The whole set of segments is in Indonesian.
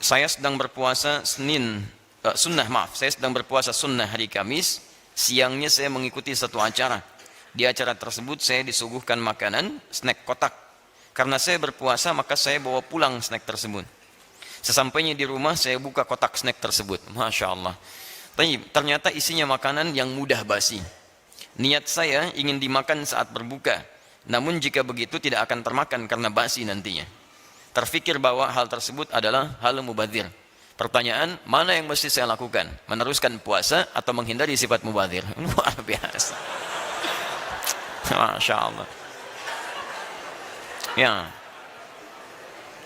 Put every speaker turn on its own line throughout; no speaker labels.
saya sedang berpuasa saya sedang berpuasa sunnah hari Kamis, siangnya saya mengikuti satu acara. Di acara tersebut saya disuguhkan makanan, snack kotak. Karena saya berpuasa, maka saya bawa pulang snack tersebut. Sesampainya di rumah, saya buka kotak snack tersebut. Masya Allah. Ternyata isinya makanan yang mudah basi. Niat saya ingin dimakan saat berbuka. Namun jika begitu tidak akan termakan karena basi nantinya. Terfikir bahwa hal tersebut adalah hal mubadzir. Pertanyaan, mana yang mesti saya lakukan? Meneruskan puasa atau menghindari sifat mubadzir? Luar biasa. Masya Allah. Ya.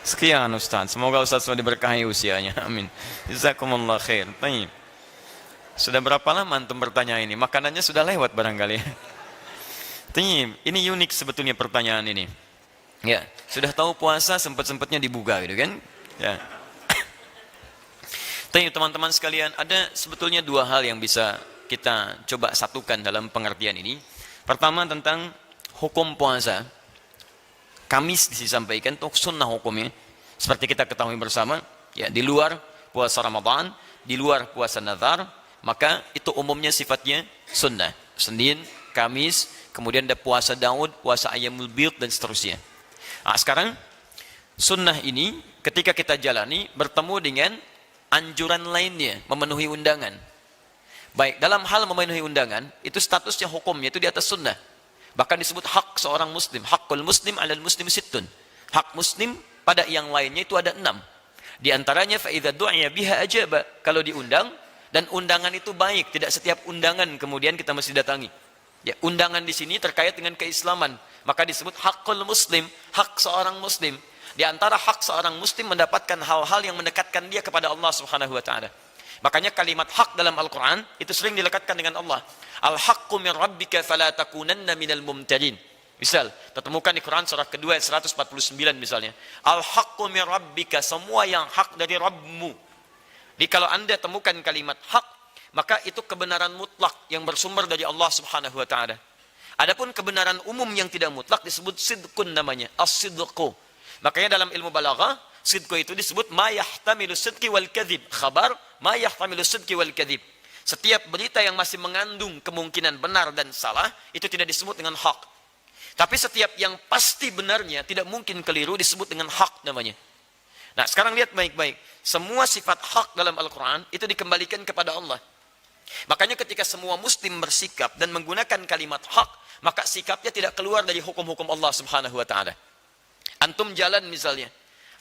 Sekian Ustaz. Semoga Ustaz sudah diberkahi usianya. Amin. Jazakumullah khair. Baik. Sudah berapa lama antum bertanya ini? Makanannya sudah lewat barangkali. Ini unik sebetulnya pertanyaan ini. Ya, sudah tahu puasa sempat-sempatnya dibuka gitu kan? Ya. Teman-teman sekalian, ada sebetulnya dua hal yang bisa kita coba satukan dalam pengertian ini. Pertama tentang hukum puasa. Kamis disampaikan itu sunnah hukumnya. Seperti kita ketahui bersama, ya, di luar puasa Ramadan, di luar puasa nazar, maka itu umumnya sifatnya sunnah. Senin, Kamis, kemudian ada puasa Daud, puasa Ayyamul Bid dan seterusnya. Nah, sekarang sunnah ini ketika kita jalani bertemu dengan anjuran lainnya, memenuhi undangan. Baik, dalam hal memenuhi undangan, itu statusnya hukumnya itu di atas sunnah. Bahkan disebut hak seorang muslim. Hakul muslim alal muslim sittun. Hak muslim pada yang lainnya itu ada 6. Di antaranya fa'idha du'ya biha ajaba. Kalau diundang, dan undangan itu baik. Tidak setiap undangan kemudian kita mesti datangi. Ya, undangan di sini terkait dengan keislaman. Maka disebut hakul muslim, hak seorang muslim. Di antara hak seorang muslim mendapatkan hal-hal yang mendekatkan dia kepada Allah Subhanahu wa taala. Makanya kalimat hak dalam Al-Qur'an itu sering dilekatkan dengan Allah. Al-haqqu min rabbika fala takunanna minal mumtarin. Misal, temukan di Quran surah kedua 149 misalnya. Al-haqqu min rabbika, semua yang hak dari Rabbmu. Jadi kalau Anda temukan kalimat hak, maka itu kebenaran mutlak yang bersumber dari Allah Subhanahu wa taala. Adapun kebenaran umum yang tidak mutlak disebut sidqun namanya, as-sidqu. Makanya dalam ilmu balaghah, sidqu itu disebut ma yahtamilu sidqi wal kadhib, khabar ma yahtamilu sidqi wal kadhib. Setiap berita yang masih mengandung kemungkinan benar dan salah itu tidak disebut dengan hak. Tapi setiap yang pasti benarnya tidak mungkin keliru disebut dengan hak namanya. Nah, sekarang lihat baik-baik. Semua sifat hak dalam Al-Qur'an itu dikembalikan kepada Allah. Makanya ketika semua muslim bersikap dan menggunakan kalimat hak, maka sikapnya tidak keluar dari hukum-hukum Allah Subhanahu wa taala. Antum jalan misalnya,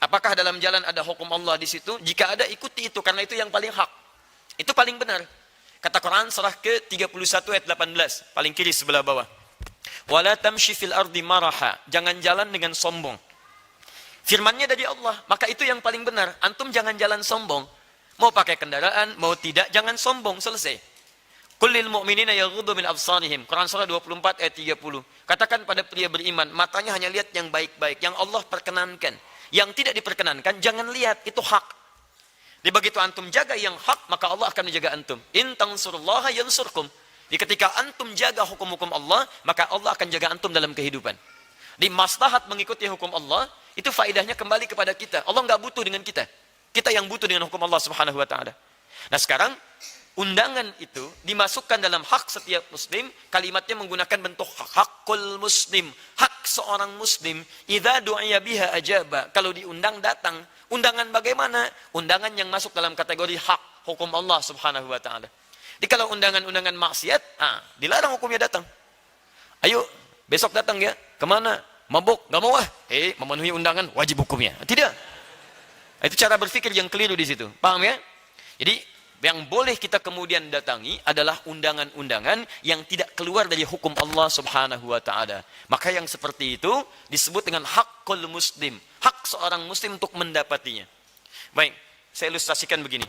apakah dalam jalan ada hukum Allah di situ? Jika ada, ikuti itu karena itu yang paling hak. Itu paling benar. Kata Quran surah ke-31 ayat 18, paling kiri sebelah bawah. Wala tamshi fil ardi maraha, jangan jalan dengan sombong. Firmannya dari Allah, maka itu yang paling benar. Antum jangan jalan sombong. Mau pakai kendaraan, mau tidak, jangan sombong, selesai. Kullil mu'minina yaghuddu min absarihim. Quran surah 24 ayat 30. Katakan pada pria beriman, matanya hanya lihat yang baik-baik, yang Allah perkenankan. Yang tidak diperkenankan, jangan lihat, itu hak. Jadi begitu antum jaga yang hak, maka Allah akan menjaga antum. In tansurullaha yansurkum. Jadi ketika antum jaga hukum-hukum Allah, maka Allah akan jaga antum dalam kehidupan. Di maslahat mengikuti hukum Allah, itu faedahnya kembali kepada kita. Allah nggak butuh dengan kita. Kita yang butuh dengan hukum Allah Subhanahu wa taala. Nah, sekarang undangan itu dimasukkan dalam hak setiap muslim, kalimatnya menggunakan bentuk hakul muslim, hak seorang muslim. Idza du'iya biha ajaba, kalau diundang datang. Undangan bagaimana? Undangan yang masuk dalam kategori hak hukum Allah Subhanahu wa taala. Jadi kalau undangan-undangan maksiat, dilarang hukumnya datang. Ayo, besok datang ya. Kemana? Mabuk? Gak mau memenuhi undangan wajib hukumnya. Tidak. Itu cara berpikir yang keliru di situ. Paham ya? Jadi yang boleh kita kemudian datangi adalah undangan-undangan yang tidak keluar dari hukum Allah Subhanahu wa taala. Maka yang seperti itu disebut dengan hakul muslim, hak seorang muslim untuk mendapatinya. Baik, saya ilustrasikan begini.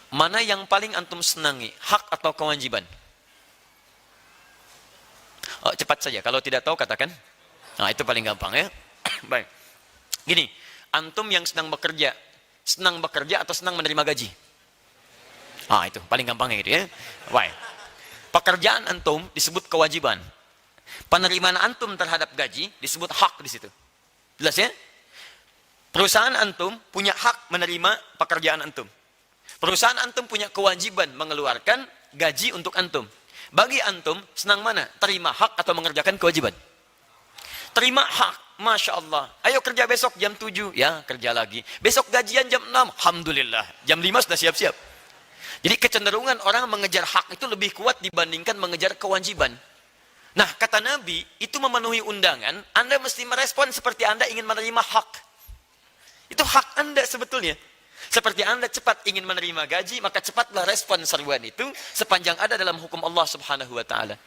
Mana yang paling antum senangi, hak atau kewajiban? Oh, cepat saja, kalau tidak tahu katakan. Nah, itu paling gampang ya. Baik. Gini, antum yang senang bekerja atau senang menerima gaji? Itu paling gampangnya gitu ya. Baik. Pekerjaan antum disebut kewajiban. Penerimaan antum terhadap gaji disebut hak di situ. Jelas ya? Perusahaan antum punya hak menerima pekerjaan antum. Perusahaan antum punya kewajiban mengeluarkan gaji untuk antum. Bagi antum, senang mana? Terima hak atau mengerjakan kewajiban? Terima hak. Masya Allah. Ayo kerja besok jam 7. Ya, kerja lagi. Besok gajian jam 6. Alhamdulillah. Jam 5 sudah siap-siap. Jadi kecenderungan orang mengejar hak itu lebih kuat dibandingkan mengejar kewajiban. Nah, kata Nabi, itu memenuhi undangan, Anda mesti merespon seperti Anda ingin menerima hak. Itu hak Anda sebetulnya. Seperti Anda cepat ingin menerima gaji, maka cepatlah respon seruan itu sepanjang ada dalam hukum Allah Subhanahu wa taala.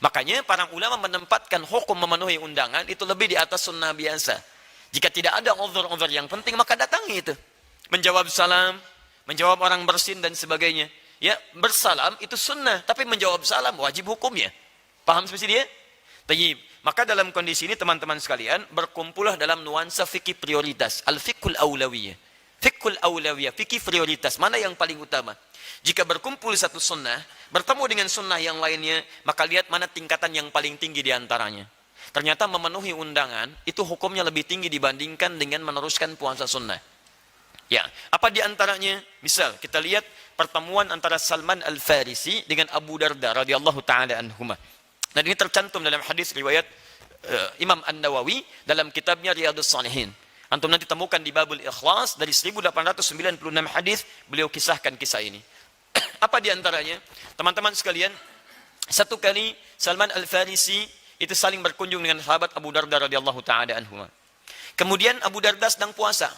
Makanya para ulama menempatkan hukum memenuhi undangan itu lebih di atas sunnah biasa. Jika tidak ada uzur-uzur yang penting, maka datangi itu. Menjawab salam, menjawab orang bersin dan sebagainya. Ya, bersalam itu sunnah, tapi menjawab salam wajib hukumnya. Paham seperti dia? Tayyib. Maka dalam kondisi ini teman-teman sekalian, berkumpullah dalam nuansa fikih prioritas, al-fiqhul aulawiyah. Fiqhul aulawiyah, fikih prioritas, mana yang paling utama? Jika berkumpul satu sunnah, bertemu dengan sunnah yang lainnya, maka lihat mana tingkatan yang paling tinggi di antaranya. Ternyata memenuhi undangan, itu hukumnya lebih tinggi dibandingkan dengan meneruskan puasa sunnah. Ya, apa di antaranya? Misal, kita lihat pertemuan antara Salman Al-Farisi dengan Abu Darda radhiyallahu taala anhuma. Dan ini tercantum dalam hadis riwayat Imam An-Nawawi dalam kitabnya Riyadhus Shalihin. Antum nanti temukan di Babul Ikhlas dari 1896 hadis beliau kisahkan kisah ini. Apa di antaranya? Teman-teman sekalian, satu kali Salman Al-Farisi itu saling berkunjung dengan sahabat Abu Darda radhiyallahu taala anhuma. Kemudian Abu Darda sedang puasa.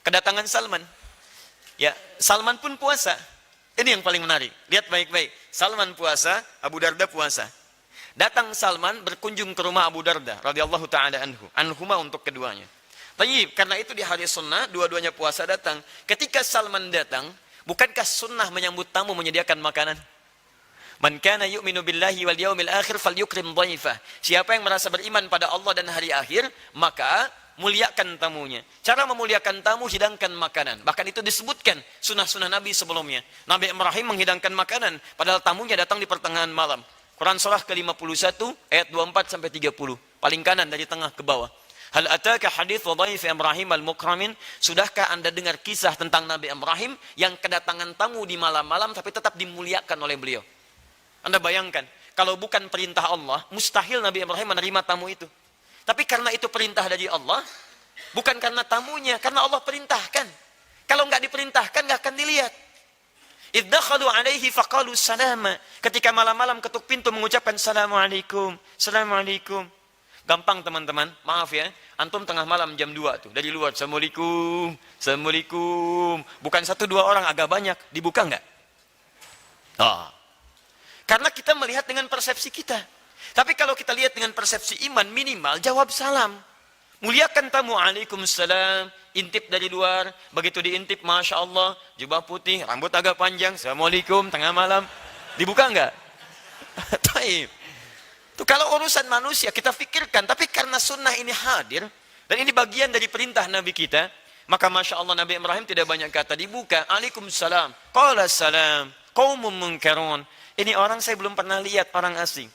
Kedatangan Salman. Ya, Salman pun puasa. Ini yang paling menarik. Lihat baik-baik. Salman puasa, Abu Darda puasa. Datang Salman berkunjung ke rumah Abu Darda radhiyallahu taala anhuma untuk keduanya. Tayyib, karena itu di hari sunnah, dua-duanya puasa datang. Ketika Salman datang, bukankah sunnah menyambut tamu menyediakan makanan? Man kana yu'minu billahi wal yawmil akhir falyukrim dhaifah. Siapa yang merasa beriman pada Allah dan hari akhir, maka muliakan tamunya. Cara memuliakan tamu, hidangkan makanan. Bahkan itu disebutkan sunnah-sunnah Nabi sebelumnya. Nabi Ibrahim menghidangkan makanan, padahal tamunya datang di pertengahan malam. Quran surah ke-51, ayat 24-30. Paling kanan dari tengah ke bawah. Hal ataka hadits dhaif Ibrahim al-mukramin? Sudahkah Anda dengar kisah tentang Nabi Ibrahim yang kedatangan tamu di malam-malam tapi tetap dimuliakan oleh beliau? Anda bayangkan, kalau bukan perintah Allah, mustahil Nabi Ibrahim menerima tamu itu. Tapi karena itu perintah dari Allah, bukan karena tamunya, karena Allah perintahkan. Kalau nggak diperintahkan, nggak akan dilihat. Iddakhalu alaihi faqalu salama. Ketika malam-malam ketuk pintu mengucapkan assalamualaikum, assalamualaikum. Gampang teman-teman, maaf ya, antum tengah malam jam 2 tuh, dari luar, assalamualaikum, assalamualaikum. Bukan 1-2 orang, agak banyak, dibuka nggak? Karena kita melihat dengan persepsi kita. Tapi kalau kita lihat dengan persepsi iman, minimal jawab salam. Muliakan tamu, waalaikumsalam, intip dari luar, begitu diintip, Masya Allah, jubah putih, rambut agak panjang, assalamualaikum, tengah malam, dibuka nggak? Taib. Itu kalau urusan manusia kita pikirkan, tapi karena sunnah ini hadir, dan ini bagian dari perintah Nabi kita, maka Masya Allah Nabi Ibrahim tidak banyak kata, dibuka, Waalaikumsalam, qala salam, qaumun munkarun. Ini orang saya belum pernah lihat, orang asing.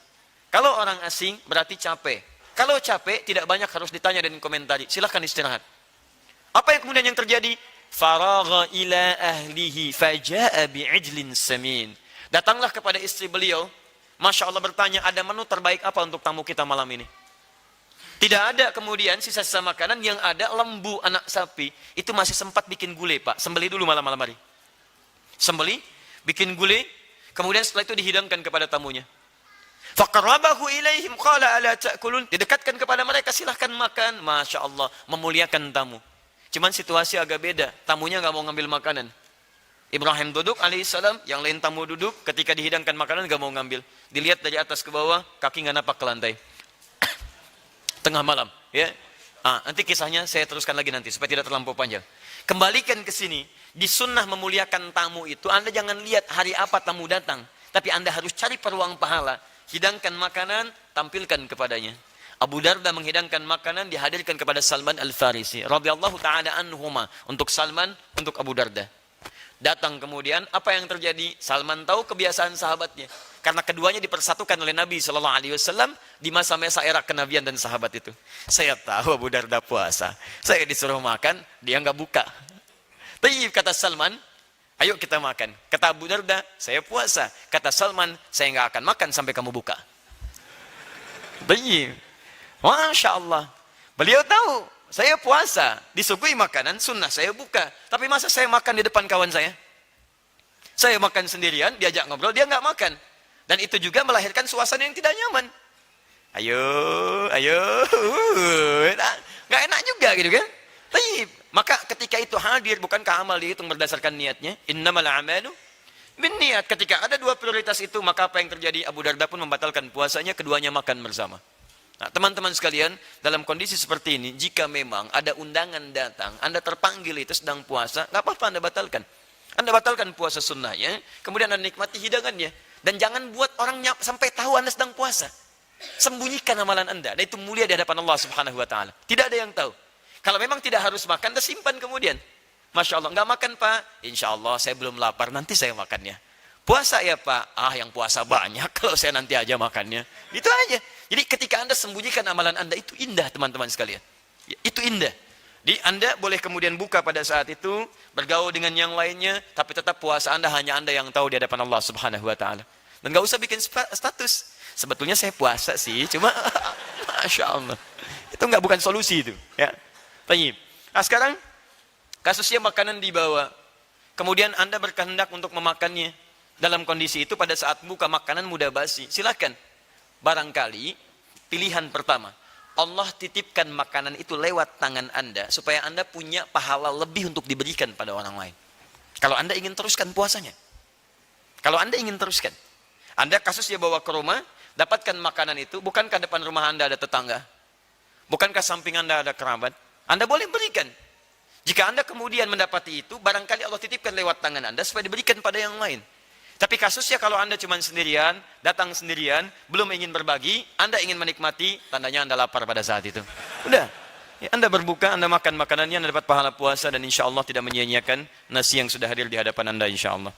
Kalau orang asing berarti capek. Kalau capek tidak banyak harus ditanya dan komentari, silahkan istirahat. Apa yang kemudian yang terjadi? Faragha ila ahlihi faja'a bi'ijlin samin. Datanglah kepada istri beliau, Masya Allah bertanya, ada menu terbaik apa untuk tamu kita malam ini? Tidak ada kemudian sisa-sisa makanan, yang ada lembu anak sapi. Itu masih sempat bikin gulai, Pak. Sembelih dulu malam-malam hari. Sembelih, bikin gulai, kemudian setelah itu dihidangkan kepada tamunya. Faqarrabahu ilaihim qala ala ta'kulun. Didekatkan kepada mereka, silahkan makan. Masya Allah, memuliakan tamu. Cuman situasi agak beda. Tamunya nggak mau ngambil makanan. Ibrahim duduk alaihissalam, yang lain tamu duduk, ketika dihidangkan makanan gak mau ngambil. Dilihat dari atas ke bawah, kaki gak napak ke lantai. Tengah malam, ya. Nanti kisahnya saya teruskan lagi nanti supaya tidak terlampau panjang. Kembalikan ke sini, di sunnah memuliakan tamu itu, Anda jangan lihat hari apa tamu datang, tapi Anda harus cari peluang pahala. Hidangkan makanan, tampilkan kepadanya. Abu Darda menghidangkan makanan, dihadirkan kepada Salman Al-Farisi radhiyallahu taala anhuma, untuk Salman, untuk Abu Darda. Datang kemudian, apa yang terjadi? Salman tahu kebiasaan sahabatnya. Karena keduanya dipersatukan oleh Nabi Shallallahu Alaihi Wasallam di masa-masa era kenabian dan sahabat itu. Saya tahu Abu Darda puasa. Saya disuruh makan, dia nggak buka. Tapi kata Salman, ayo kita makan. Kata Abu Darda, saya puasa. Kata Salman, saya nggak akan makan sampai kamu buka. Tapi, Masya Allah. Beliau tahu, saya puasa, disuguhi makanan, sunnah saya buka. Tapi masa saya makan di depan kawan saya? Saya makan sendirian, diajak ngobrol, dia nggak makan. Dan itu juga melahirkan suasana yang tidak nyaman. Ayo, nggak enak juga gitu kan? Tapi, maka ketika itu hadir, bukankah amal dihitung berdasarkan niatnya? Innamal a'malu binniat. Ketika ada dua prioritas itu, maka apa yang terjadi? Abu Darda pun membatalkan puasanya, keduanya makan bersama. Nah, teman-teman sekalian, dalam kondisi seperti ini, jika memang ada undangan datang, Anda terpanggil itu sedang puasa, nggak apa-apa Anda batalkan. Anda batalkan puasa sunnahnya, kemudian Anda nikmati hidangannya. Dan jangan buat orang sampai tahu Anda sedang puasa. Sembunyikan amalan Anda, dan itu mulia di hadapan Allah Subhanahu wa Ta'ala. Tidak ada yang tahu. Kalau memang tidak harus makan, Anda simpan kemudian. Masya Allah, nggak makan Pak? Insya Allah saya belum lapar, nanti saya makannya. Puasa ya Pak? Yang puasa banyak, kalau saya nanti aja makannya. Itu aja. Jadi ketika Anda sembunyikan amalan Anda, itu indah teman-teman sekalian. Itu indah. Jadi Anda boleh kemudian buka pada saat itu, bergaul dengan yang lainnya, tapi tetap puasa Anda hanya Anda yang tahu di hadapan Allah Subhanahu wa Ta'ala. Dan nggak usah bikin status. Sebetulnya saya puasa sih, cuma Masya Allah. Itu bukan solusi itu. Ya. Baik. Nah sekarang, kasusnya makanan dibawa. Kemudian Anda berkehendak untuk memakannya. Dalam kondisi itu pada saat buka makanan mudah basi. Silakan. Barangkali pilihan pertama. Allah titipkan makanan itu lewat tangan Anda supaya Anda punya pahala lebih untuk diberikan pada orang lain. Kalau Anda ingin teruskan puasanya. Kalau Anda ingin teruskan. Anda kasusnya bawa ke rumah, dapatkan makanan itu, bukankah depan rumah Anda ada tetangga? Bukankah samping Anda ada kerabat? Anda boleh berikan. Jika Anda kemudian mendapati itu, barangkali Allah titipkan lewat tangan Anda supaya diberikan pada yang lain. Tapi kasusnya kalau Anda cuma sendirian, datang sendirian, belum ingin berbagi, Anda ingin menikmati, tandanya Anda lapar pada saat itu. Udah, ya, Anda berbuka, Anda makan makanannya, Anda dapat pahala puasa, dan insya Allah tidak menyia-nyiakan nasi yang sudah hadir di hadapan Anda insya Allah.